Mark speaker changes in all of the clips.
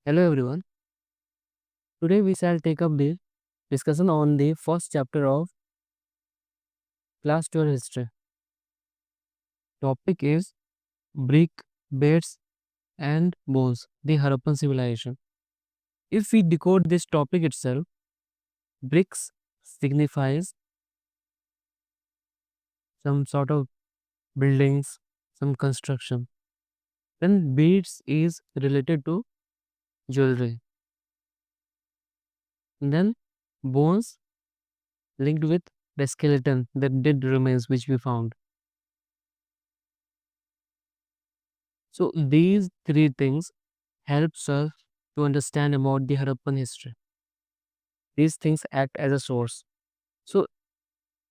Speaker 1: Hello everyone. Today we shall take up the discussion on the first chapter of class 12 history. Topic is brick, beds and bones, the Harappan civilization. If we decode this topic itself, bricks signifies some sort of buildings, some construction. Then beads is related to jewelry. And then bones linked with the skeleton, the dead remains which we found. So these three things helps us to understand about the Harappan history. These things act as a source. So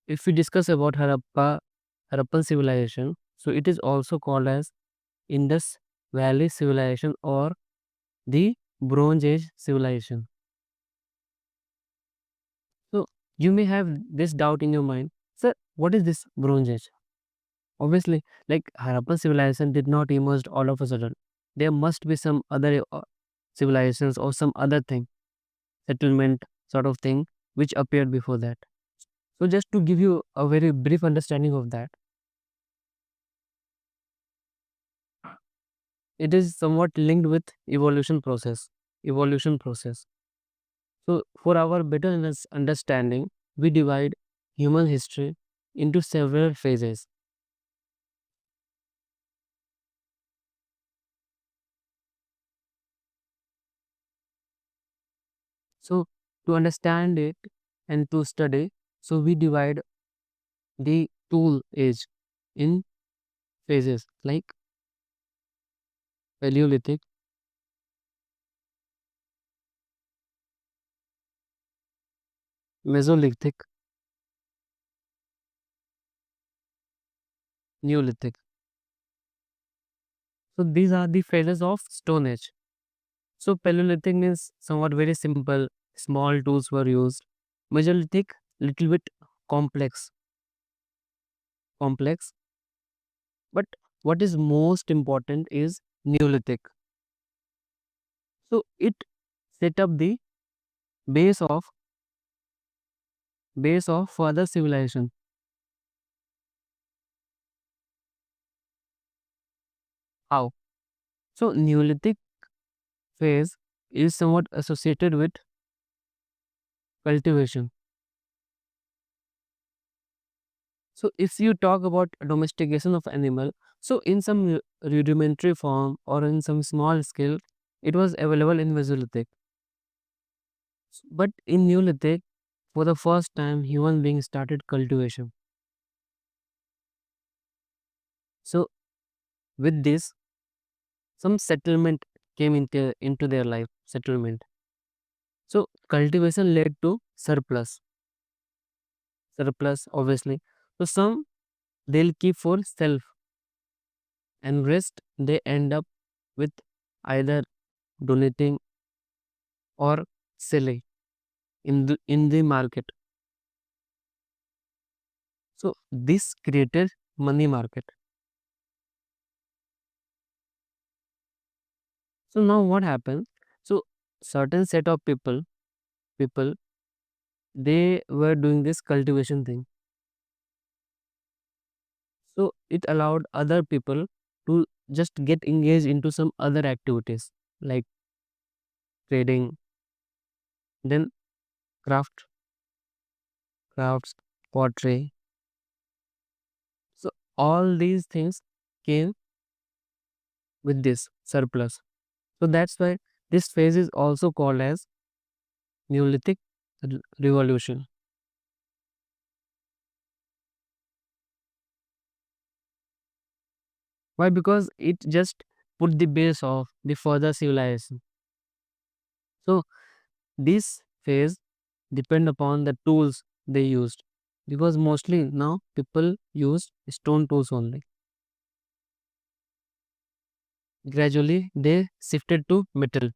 Speaker 1: if we discuss about Harappan civilization, so it is also called as Indus Valley civilization or the Bronze Age civilization. So you may have this doubt in your mind, sir, what is this Bronze Age? Obviously, like Harappan civilization did not emerge all of a sudden. There must be some other civilizations or some other thing, settlement sort of thing, which appeared before that. So just to give you a very brief understanding of that, it is somewhat linked with evolution process. Evolution process. So for our better understanding, we divide human history into several phases. So to understand it and to study, so we divide the tool age in phases like Paleolithic, Mesolithic, Neolithic. So these are the phases of Stone Age. So Paleolithic means somewhat very simple, small tools were used. Mesolithic, little bit complex, complex. But what is most important is Neolithic. So it set up the base of further civilization. How? So Neolithic phase is somewhat associated with cultivation. So if you talk about domestication of animal, so in some rudimentary form or in some small scale, it was available in Mesolithic. But in Neolithic, for the first time, human beings started cultivation. So with this, some settlement came into their life. Settlement. So cultivation led to surplus. Surplus, obviously. So some they'll keep for self, and rest they end up with either donating or selling in the market. So this created money market. So now what happens? So certain set of people they were doing this cultivation thing. So it allowed other people to just get engaged into some other activities like trading, then craft, crafts, pottery. So all these things came with this surplus. So that's why this phase is also called as Neolithic revolution. Why? Because it just put the base of the further civilization. So this phase depend upon the tools they used, because mostly now people use stone tools only. Gradually they shifted to metal.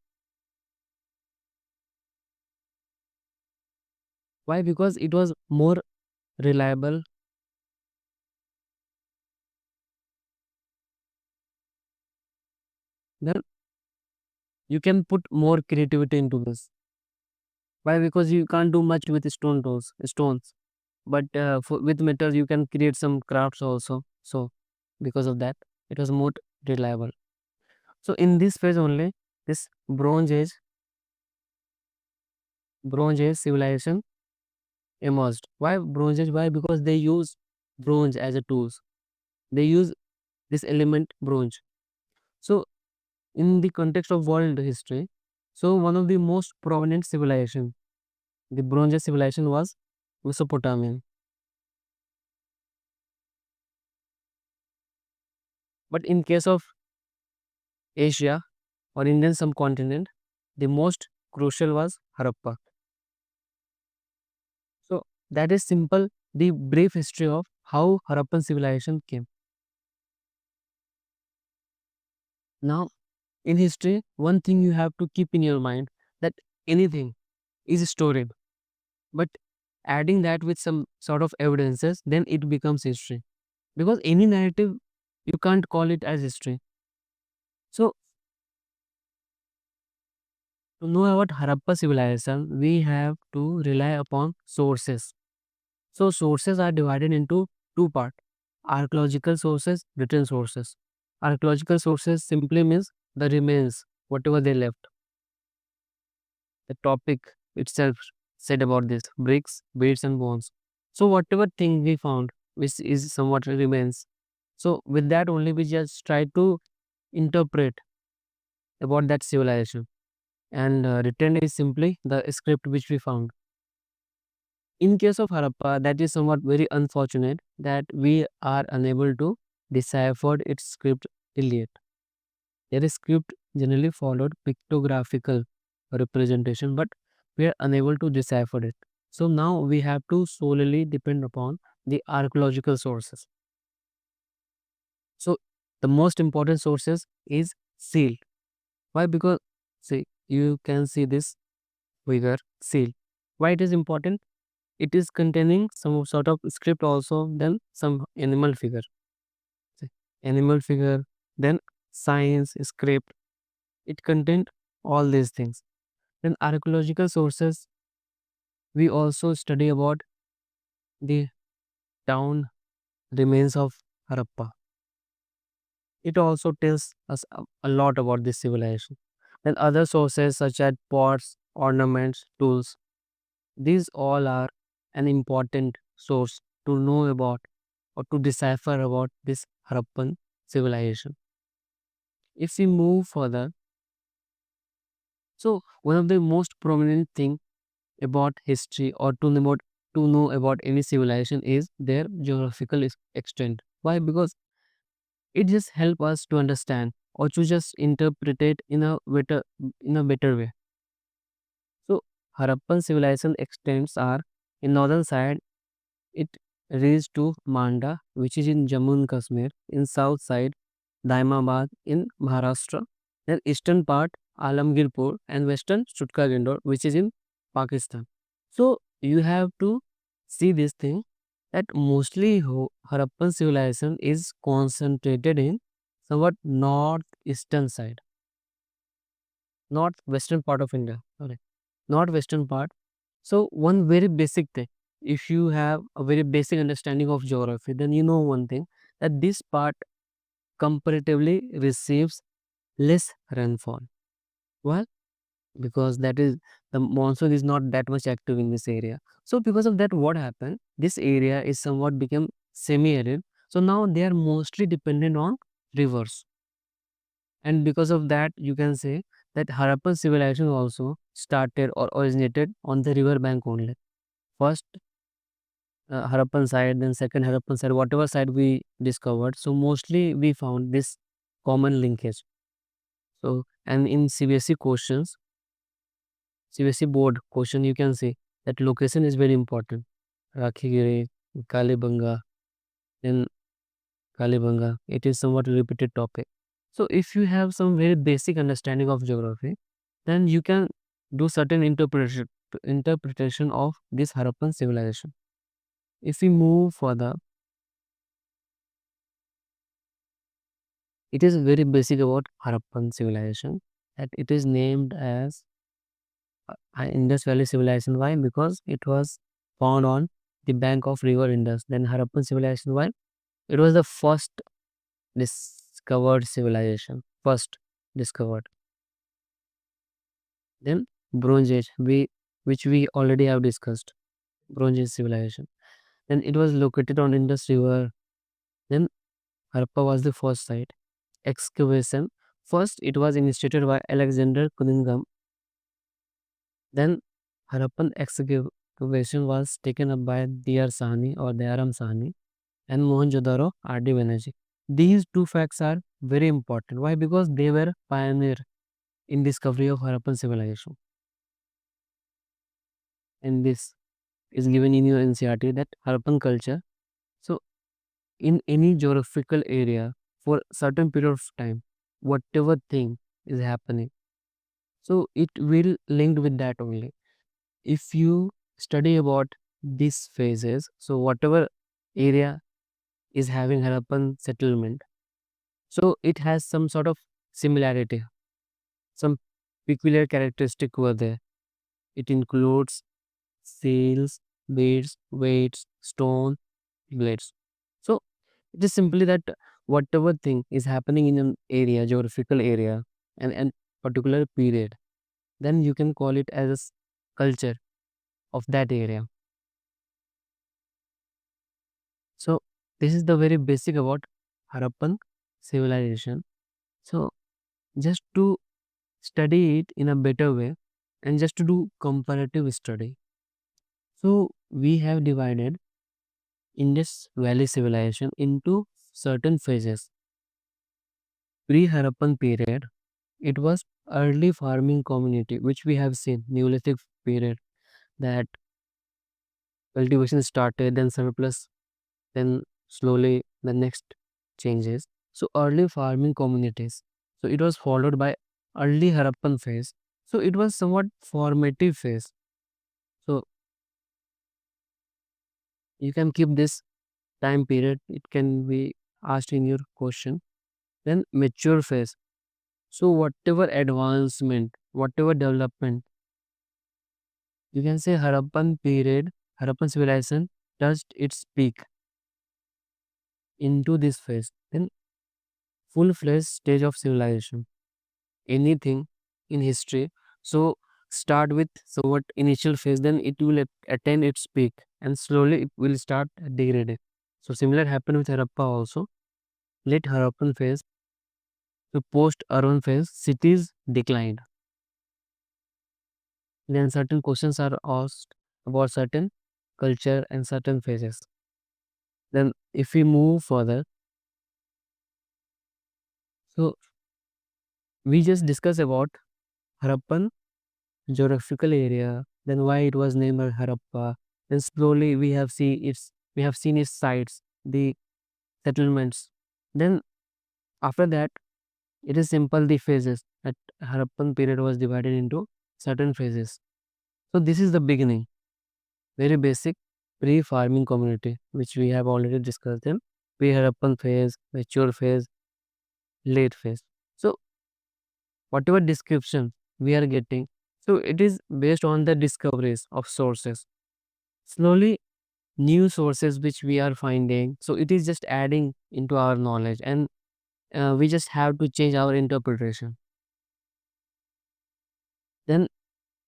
Speaker 1: Why? Because it was more reliable. Then You can put more creativity into this. Why? Because you can't do much with stones. But with metals, you can create some crafts also. So because of that, it was more reliable. So in this phase only, this Bronze Age civilization emerged. Why Bronze Age? Why? Because they use bronze as a tools. They use this element bronze. So in the context of world history, so one of the most prominent civilization, the Bronze Age civilization was Mesopotamian. But in case of Asia or Indian subcontinent, the most crucial was Harappa. So that is simple, the brief history of how Harappan civilization came. Now, in history, one thing you have to keep in your mind that anything is stored, but adding that with some sort of evidences, then it becomes history. Because any narrative, you can't call it as history. So to know about Harappa civilization, we have to rely upon sources. So sources are divided into two parts: archaeological sources, written sources. Archaeological sources simply means the remains, whatever they left. The topic itself said about this bricks, beads, and bones. So whatever thing we found, which is somewhat remains. So with that only we just try to interpret about that civilization. And written is simply the script which we found. In case of Harappa, that is somewhat very unfortunate that we are unable to decipher its script till yet. Their script generally followed pictographical representation, but we are unable to decipher it. So now we have to solely depend upon the archaeological sources. So the most important sources is seal. Why? Because see, you can see this figure seal. Why it is important? It is containing some sort of script also, then some animal figure. See, animal figure, then science script. It contained all these things. Then archaeological sources, we also study about the town remains of Harappa. It also tells us a lot about this civilization. Then other sources such as pots, ornaments, tools, these all are an important source to know about or to decipher about this Harappan civilization. If we move further, so one of the most prominent thing about history or to know about any civilization is their geographical extent. Why? Because it just help us to understand or to just interpret it in a better way. So Harappan civilization extents are in northern side. It reaches to Manda, which is in Jammu and Kashmir, in south side, Daimabad in Maharashtra, then eastern part, Alamgirpur, and western Chutka, which is in Pakistan. So you have to see this thing that mostly Harappan civilization is concentrated in somewhat northeastern side, northwestern part of India. Sorry, northwestern part. So one very basic thing, if you have a very basic understanding of geography, then you know one thing that this part comparatively receives less rainfall. Well, because that is the monsoon is not that much active in this area. So because of that, what happened? This area is somewhat become semi-arid. So now they are mostly dependent on rivers, and because of that, you can say that Harappan civilization also started or originated on the river bank only. First Harappan side, then second Harappan side, whatever side we discovered. So mostly we found this common linkage. So and in CBSE questions, CBSE board question, you can see that location is very important. Rakhigiri, Kalibanga, then Kalibanga. It is somewhat a repeated topic. So if you have some very basic understanding of geography, then you can do certain interpretation of this Harappan civilization. If we move further, it is very basic about Harappan civilization. that it is named as Indus Valley Civilization. Why? Because it was found on the bank of River Indus. Then Harappan civilization. Why? It was the first discovered civilization. First discovered. Then Bronze Age, which we already have discussed. Bronze Age civilization. Then it was located on Indus River. Then Harappa was the first site. Excavation. First, it was initiated by Alexander Cunningham. Then Harappan excavation was taken up by Diyar Sahni or Dayaram Sahni and Mohenjo-daro R.D. Banerjee. These two facts are very important. Why? Because they were pioneer in discovery of Harappan civilization. And this is given in your NCRT that Harappan culture. So in any geographical area for certain period of time, whatever thing is happening, so it will linked with that only. If you study about these phases, so whatever area is having Harappan settlement, so it has some sort of similarity, some peculiar characteristic were there. It includes seals, beads, weights, stone, blades. So it is simply that whatever thing is happening in an area, geographical area, and particular period, then you can call it as a culture of that area. So this is the very basic about Harappan civilization. So just to study it in a better way and just to do comparative study. So we have divided Indus Valley civilization into certain phases. Pre-Harappan period, it was early farming community, which we have seen Neolithic period that cultivation started, then surplus, then slowly the next changes. So early farming communities. So it was followed by early Harappan phase. So it was somewhat formative phase. So you can keep this time period. It can be asked in your question. Then mature phase. So whatever advancement, whatever development, you can say Harappan period, Harappan civilization touched its peak into this phase. Then full-fledged stage of civilization. Anything in history. So start with somewhat initial phase, then it will attain its peak and slowly it will start degrading. So similar happened with Harappa also. Late Harappan phase, the post-urban phase, cities declined. Then certain questions are asked about certain culture and certain phases. Then if we move further, so we just discuss about Harappan geographical area, then why it was named as Harappa. Then slowly we have seen its sites, the settlements. Then after that, it is simple the phases that Harappan period was divided into certain phases. So this is the beginning, very basic pre-farming community, which we have already discussed them. Pre-Harappan phase, mature phase, late phase. So whatever description we are getting, so it is based on the discoveries of sources. Slowly new sources which we are finding, so it is just adding into our knowledge, and we just have to change our interpretation. Then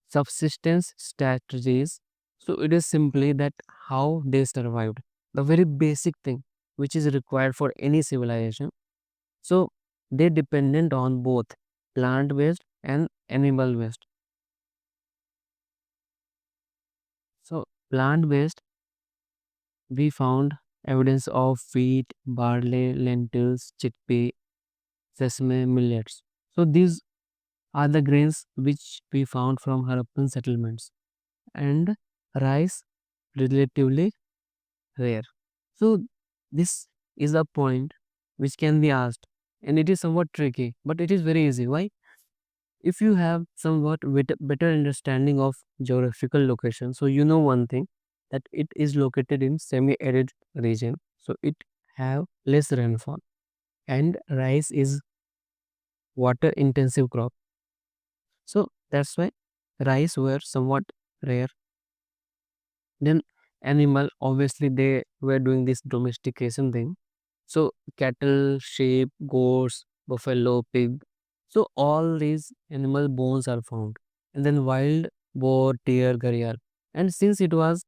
Speaker 1: subsistence strategies, so it is simply that how they survived, the very basic thing which is required for any civilization. So they dependent on both plant based and animal based. So plant based, we found evidence of wheat, barley, lentils, chickpea, sesame, millets. So these are the grains which we found from Harappan settlements, and rice relatively rare. So this is a point which can be asked, and it is somewhat tricky, but it is very easy. Why? If you have somewhat better understanding of geographical location, so you know one thing, that it is located in semi-arid region, so it have less rainfall, and rice is water intensive crop. So that's why rice were somewhat rare. Then animal, obviously they were doing this domestication thing. So cattle, sheep, goats, buffalo, pig. So all these animal bones are found. And then wild boar, deer, gharial. And since it was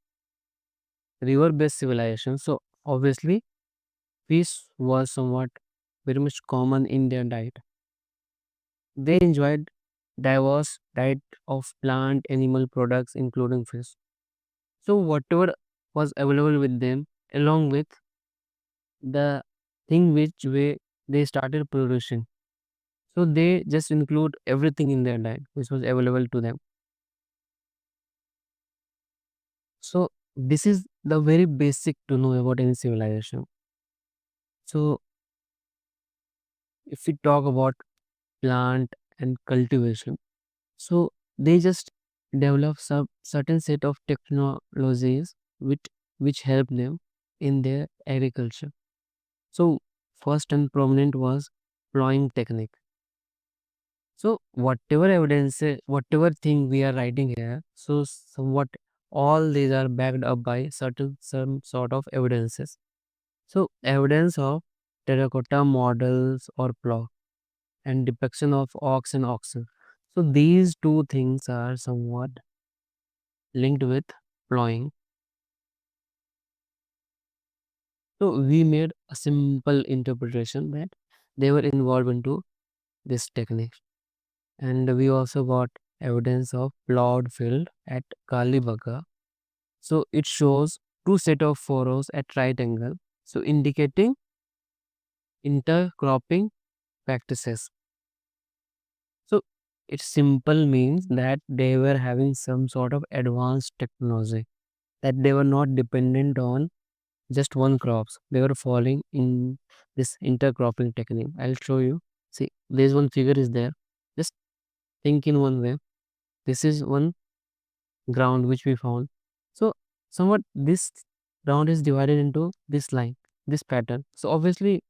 Speaker 1: river-based civilization, so obviously fish was somewhat very much common in their diet. They enjoyed diverse diet of plant animal products including fish. So whatever was available with them, along with the thing which way they started producing. So they just include everything in their diet which was available to them. So this is the very basic to know about any civilization. So if we talk about plant and cultivation, so they just develop some certain set of technologies which help them in their agriculture. So first and prominent was plowing technique. So whatever evidence, whatever thing we are writing here, so somewhat all these are backed up by certain some sort of evidences. So evidence of terracotta models or plow and depiction of ox and oxen. So these two things are somewhat linked with plowing. So we made a simple interpretation that they were involved into this technique. And we also got evidence of plowed field at Kalibaga. So it shows two set of furrows at right angle. So indicating intercropping practices. So it simple means that they were having some sort of advanced technology, that they were not dependent on just one crops. They were following in this intercropping technique. I'll show you. See, this one figure is there. Just think in one way. This is one ground which we found. So somewhat this ground is divided into this line, this pattern. So obviously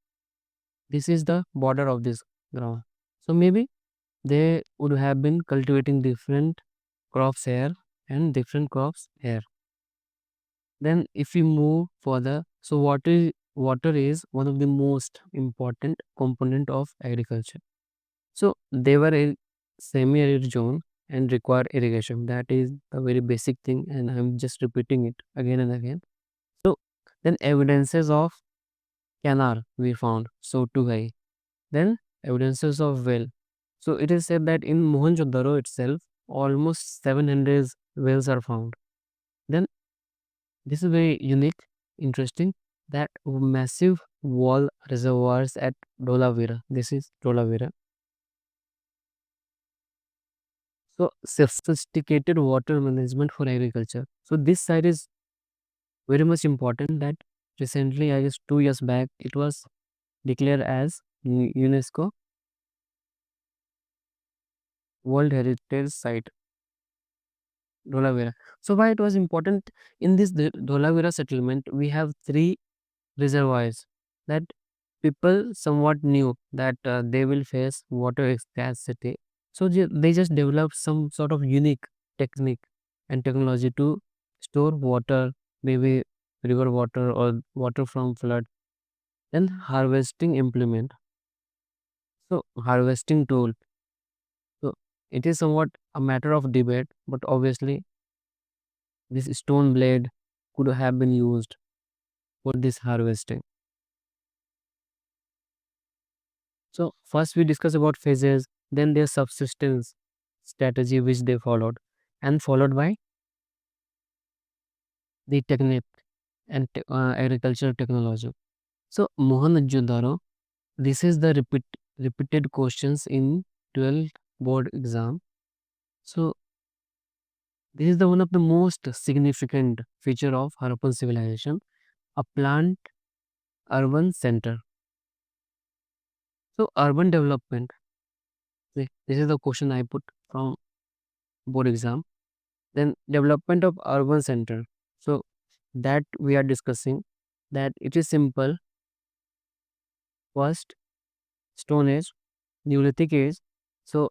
Speaker 1: this is the border of this ground. So maybe they would have been cultivating different crops here and different crops here. Then if we move further, so water is one of the most important component of agriculture. So they were a semi-arid zone and require irrigation. That is a very basic thing, and I'm just repeating it again and again. So then evidences of canal we found, so too high. Then evidences of well. So it is said that in Mohenjo-daro itself, almost 700 wells are found. Then this is very unique, interesting, that massive wall reservoirs at Dholavira. This is Dholavira. So sophisticated water management for agriculture. So this site is very much important that recently, I guess 2 years back, it was declared as UNESCO World Heritage Site, Dholavira. So why it was important in this Dholavira settlement, we have three reservoirs that people somewhat knew that they will face water scarcity. So they just developed some sort of unique technique and technology to store water, maybe river water or water from flood. Then harvesting implement. So harvesting tool. So it is somewhat a matter of debate, but obviously this stone blade could have been used for this harvesting. So first we discuss about phases, then their subsistence strategy which they followed, and followed by the technique and agricultural technology. So Mohenjo-daro, this is the repeated questions in 12th board exam. So this is the one of the most significant feature of Harappan civilization, a plant urban center. So urban development, this is the question I put from board exam. Then development of urban center. So that we are discussing, that it is simple. First, Stone Age, Neolithic Age. So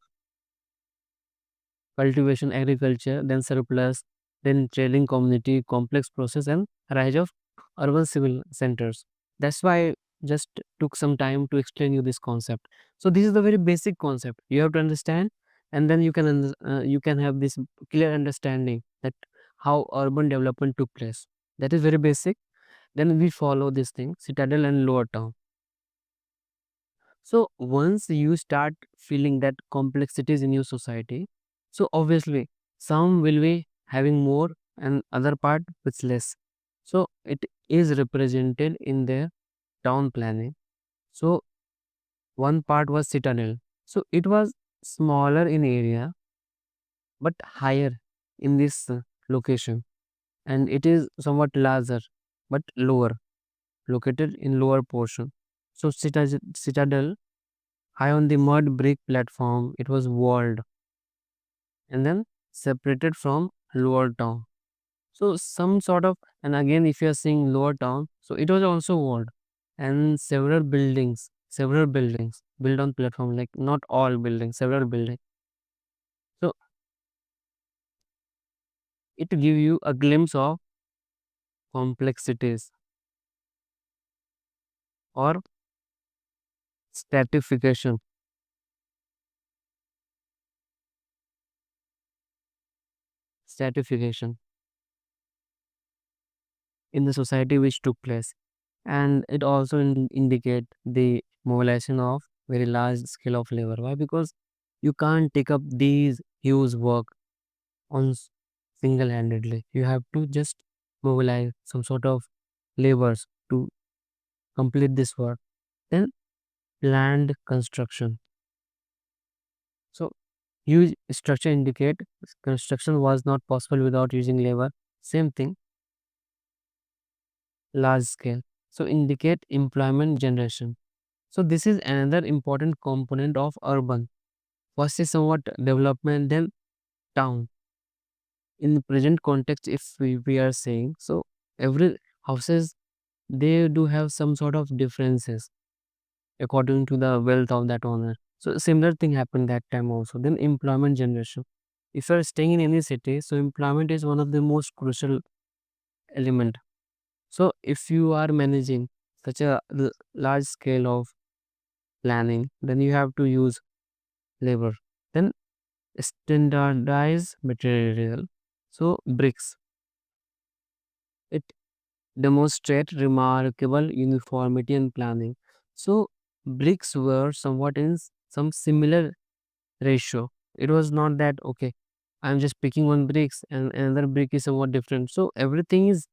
Speaker 1: cultivation, agriculture, then surplus, then trading community, complex process, and rise of urban civil centers. That's why I just took some time to explain you this concept. So this is the very basic concept you have to understand, and then you can have this clear understanding that how urban development took place. That is very basic. Then we follow this thing, citadel and lower town. So once you start feeling that complexities in your society, so obviously some will be having more and other part with less. So it is represented in their town planning. So one part was citadel. So it was smaller in area but higher in this location, and it is somewhat larger but lower, located in lower portion. So citadel high on the mud brick platform, it was walled and then separated from lower town. So some sort of, and again if you are seeing lower town, so it was also walled, and several buildings built on platform, like not all buildings, several buildings. So it give you a glimpse of complexities or stratification, stratification in the society which took place. And it also indicate the mobilization of very large scale of labor. Why? Because you can't take up these huge work on single-handedly. You have to just mobilize some sort of labors to complete this work. Then planned construction. So huge structure indicate construction was not possible without using labor. Same thing, large scale. So indicate employment generation. So this is another important component of urban. First is somewhat development, then town. In the present context, if we are saying, so every houses, they do have some sort of differences according to the wealth of that owner. So similar thing happened that time also. Then employment generation. If you are staying in any city, so employment is one of the most crucial element. So if you are managing such a large scale of planning, then you have to use labor. Then standardized material. So bricks. It demonstrate remarkable uniformity and planning. So bricks were somewhat in some similar ratio. It was not that okay, I'm just picking one bricks and another brick is somewhat different. So everything is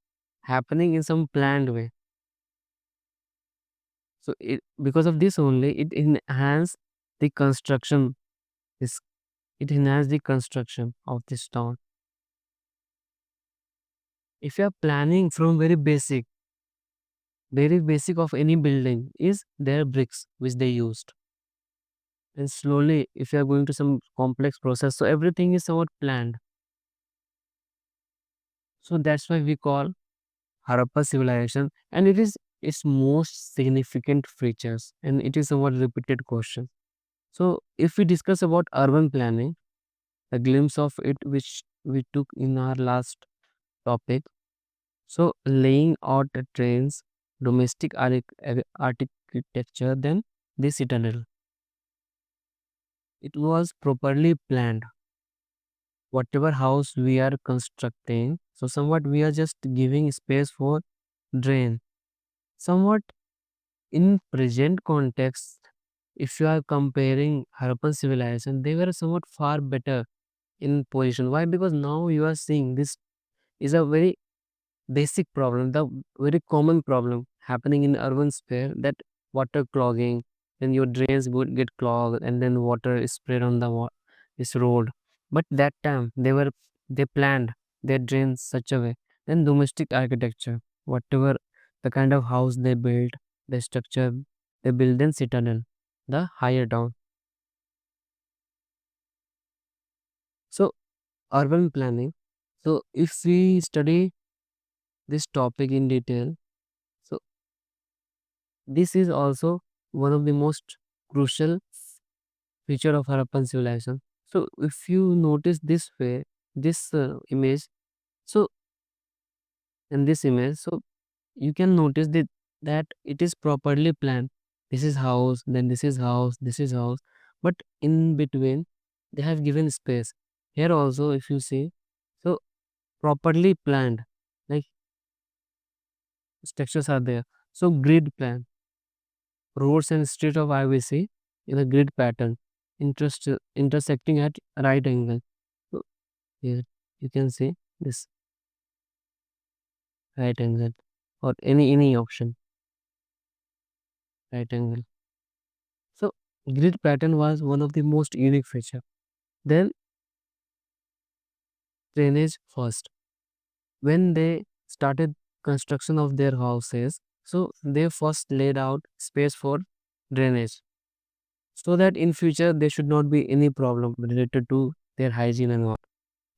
Speaker 1: happening in some planned way. So it, because of this only, it enhance the construction. This it enhance the construction of this town. If you are planning from very basic of any building is their bricks which they used. And slowly, if you are going to some complex process, so everything is somewhat planned. So that's why we call Harappa civilization, and it is its most significant features, and it is somewhat repeated question. So if we discuss about urban planning, a glimpse of it which we took in our last topic. So laying out the trains, domestic architecture, then the citadel. It was properly planned. Whatever house we are constructing, so somewhat we are just giving space for drain. Somewhat in present context, if you are comparing Harappan civilization, they were somewhat far better in position. Why? Because now you are seeing this is a very basic problem, the very common problem happening in urban sphere, that water clogging, then your drains would get clogged and then water is spread on the this road. But that time they planned their drains such a way. Then domestic architecture, whatever the kind of house they built, the structure they build, then citadel, the higher down. So urban planning. So if we study this topic in detail, so this is also one of the most crucial feature of Harappan civilization. So if you notice this way, this image, so in this image, so you can notice that it is properly planned. This is house, then this is house, this is house, but in between they have given space. Here also, if you see, so properly planned, like structures are there. So grid plan, roads and street of IVC in a grid pattern, intersecting at right angle. So here you can see this right angle, or any option right angle. So grid pattern was one of the most unique feature. Then drainage first. When they started construction of their houses, so they first laid out space for drainage, so that in future there should not be any problem related to their hygiene and all.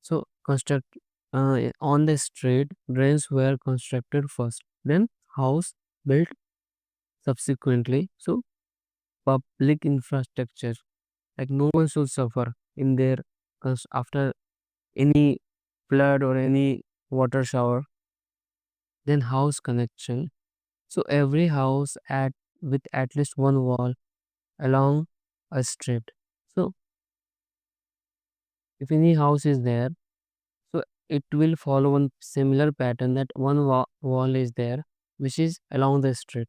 Speaker 1: So construct on the street, drains were constructed first, then house built subsequently. So public infrastructure, like no one should suffer in their after any flood or any water shower. Then house connection. So every house at with at least one wall along a street. So if any house is there, so it will follow one similar pattern, that one wall is there which is along the street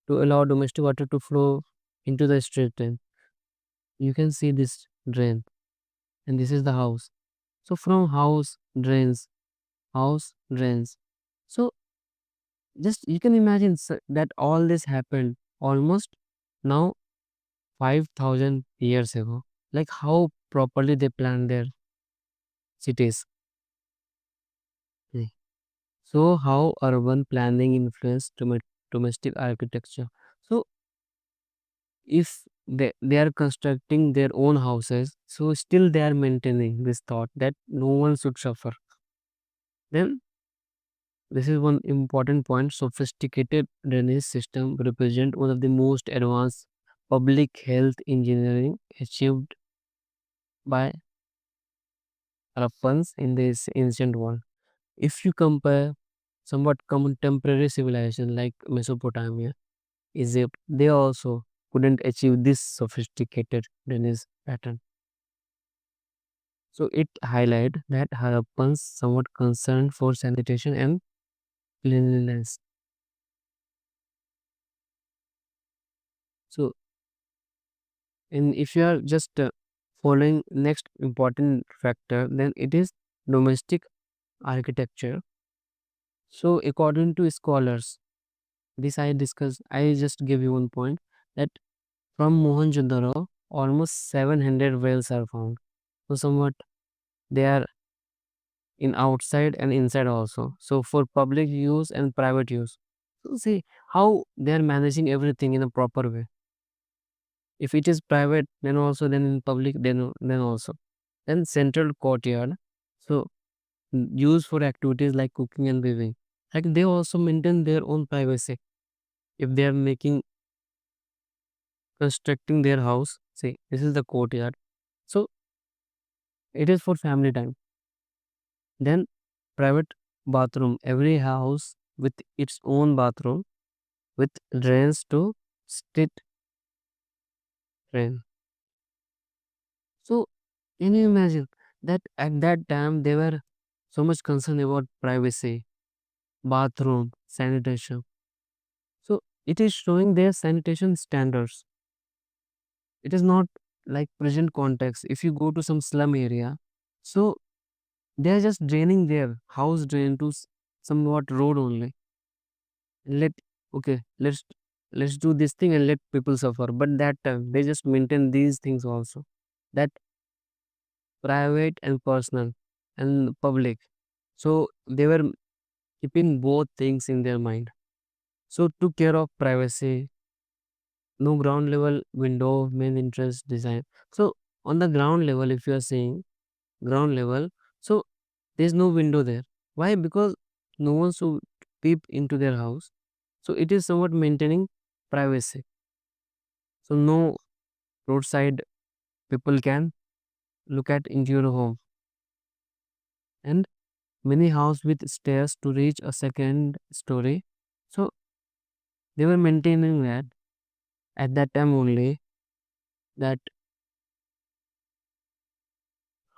Speaker 1: to allow domestic water to flow into the street. Then you can see this drain, and this is the house. So from house drains. So just you can imagine that all this happened almost now 5,000 years ago. Like how properly they planned their cities. Mm. So how urban planning influenced domestic architecture. So if they are constructing their own houses, so still they are maintaining this thought that no one should suffer. Then this is one important point. Sophisticated drainage system represent one of the most advanced public health engineering achieved by Harappans in this ancient world. If you compare somewhat contemporary civilization like Mesopotamia, Egypt, they also couldn't achieve this sophisticated drainage pattern. So it highlight that Harappans somewhat concerned for sanitation and cleanliness. So, and if you are just following next important factor, then it is domestic architecture. So according to scholars, this I discussed, I just give you one point that from Mohenjo-daro, almost 700 wells are found. So somewhat they are in outside and inside also. So for public use and private use. So see how they are managing everything in a proper way. If it is private, then also, then in public, then also. Then central courtyard. So used for activities like cooking and bathing. Like they also maintain their own privacy. If they are making constructing their house, say this is the courtyard. So it is for family time. Then private bathroom. Every house with its own bathroom with drains to stit drain. So can you imagine that at that time they were so much concerned about privacy, bathroom, sanitation. So it is showing their sanitation standards. It is not like present context. If you go to some slum area, so they are just draining their house drain to somewhat road only. Let okay, let's do this thing and let people suffer. But that time they just maintain these things also. That private and personal and public. So they were keeping both things in their mind. So took care of privacy, no ground level window, main interest design. So on the ground level, if you are saying ground level, so there's no window there. Why? Because no one should peep into their house. So it is somewhat maintaining privacy. So no roadside people can look at into your home, and many house with stairs to reach a second story. So they were maintaining that at that time only, that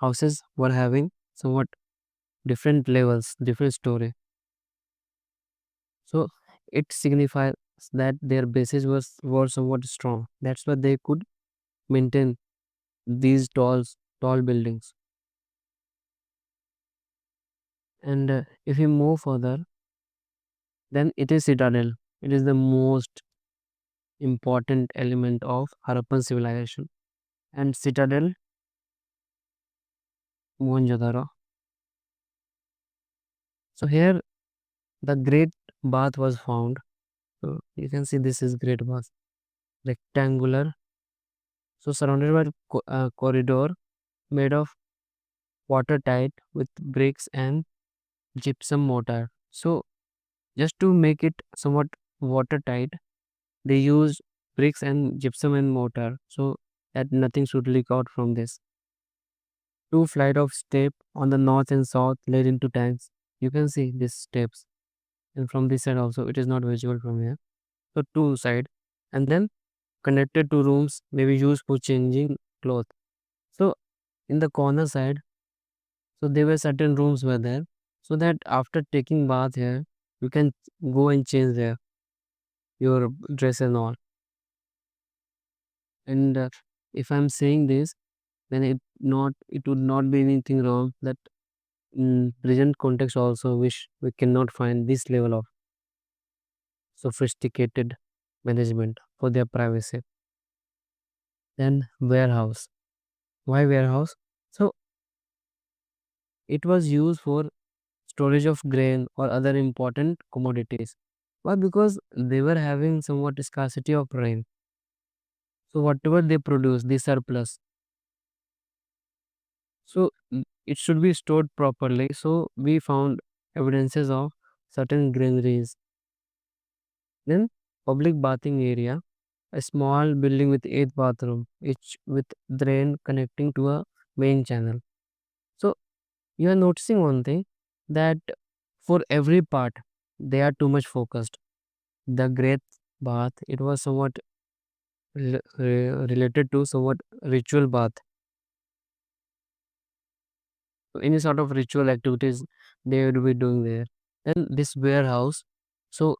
Speaker 1: houses were having somewhat different levels, different story. So it signifies that their bases were somewhat strong. That's why they could maintain these tall buildings. And if we move further, then it is citadel. It is the most important element of Harappan civilization. And citadel, Mohenjo-daro. So here the Great Bath was found. So you can see this is Great Bath, rectangular. So surrounded by corridor made of watertight with bricks and gypsum mortar. So just to make it somewhat watertight, they used bricks and gypsum and mortar so that nothing should leak out from this. Two flight of step on the north and south led into tanks. You can see these steps, and from this side also it is not visible from here. So two side, and then connected to rooms maybe used for changing cloth. So in the corner side, so there were certain rooms were there, so that after taking bath here, you can go and change there your dress and all. And if I'm saying this, then it would not be anything wrong that in present context also we cannot find this level of sophisticated management for their privacy. Then warehouse. Why warehouse? So it was used for storage of grain or other important commodities. Why? Because they were having somewhat scarcity of rain. So whatever they produce, the surplus. So it should be stored properly. So we found evidences of certain granaries. Then public bathing area, a small building with 8 bathroom, each with drain connecting to a main channel. So you are noticing one thing, that for every part they are too much focused. The great bath, it was somewhat related to somewhat ritual bath. So any sort of ritual activities they would be doing there. Then this warehouse, so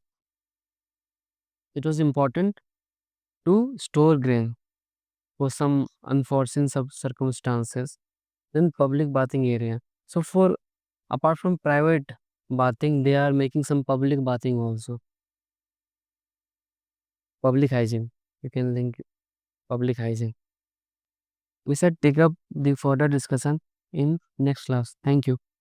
Speaker 1: it was important to store grain for some unforeseen circumstances. Then public bathing area. So for apart from private bathing, they are making some public bathing also. Public hygiene. You can link public hygiene. We said take up the further discussion in next class. Thank you.